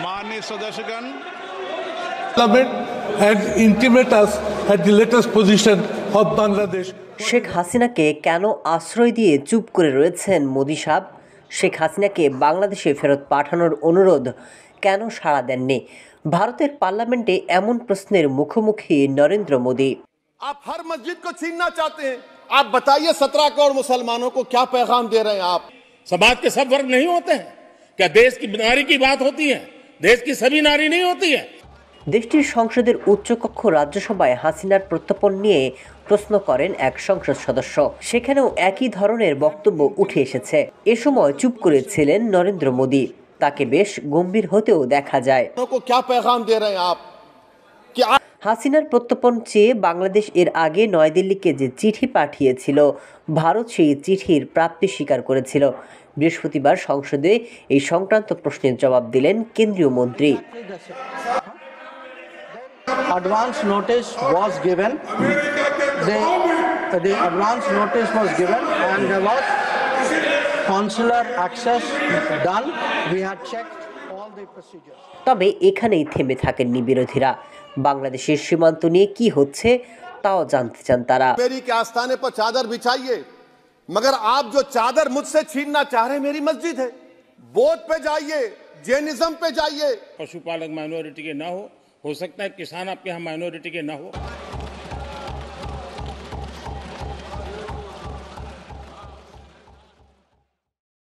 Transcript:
माननीय सदस्यगण, Parliament had intimated us at the latest position of Bangladesh. Sheikh হাসিনাকে কেন আশ্রয় দিয়ে চুপ করে রয়েছেন মোদি সাহেব? শেখ হাসিনাকে বাংলাদেশে ফেরত পাঠানোর অনুরোধ কেন সাড়া দেননি? ভারতের পার্লামেন্টে এমন প্রশ্নের মুখোমুখি নরেন্দ্র মোদি। आप हर मस्जिद को छीनना चाहते हैं, आप बताइए 17 करोड़ मुसलमानों को क्या पैगाम दे रहे हैं आप? समाज के सब वर्ग नहीं होते हैं क्या? देश की नारी की बात होती है, देश की सभी नारी नहीं होती है। দেশটির সংসদের উচ্চকক্ষ রাজ্যসভায় হাসিনার প্রত্যর্পণ নিয়ে প্রশ্ন করেন এক সংসদ সদস্য। সেখানেও একই ধরনের বক্তব্য উঠে এসেছে। এ সময় চুপ করেছিলেন নরেন্দ্র মোদি। তাকে বেশ গম্ভীর হতেও দেখা যায়। হাসিনার প্রত্যর্পণ চেয়ে বাংলাদেশ এর আগে নয়াদিল্লিকে যে চিঠি পাঠিয়েছিল, ভারত সেই চিঠির প্রাপ্তি স্বীকার করেছিল। বৃহস্পতিবার সংসদে এই সংক্রান্ত প্রশ্নের জবাব দিলেন কেন্দ্রীয় মন্ত্রী। Advance notice was given. The advance notice was given, and there was consular access done. We had checked all the procedures. তবে এখানেই থেমে থাকেননি বিরোধীরা। বাংলাদেশের সীমান্ত নিয়ে কি হচ্ছে তাও জানতে চান তারা। मेरी के आस्थाने पर चादर बिछाइए, मगर आप जो चादर मुझसे छीनना चाह रहे हैं मेरी मस्जिद है। बौद्ध पे जाइए, जैनिज्म पे जाइए। पशुपालक माइनॉरिटी के ना हो सकता है किसान आपके यहाँ माइनॉरिटी के ना हो।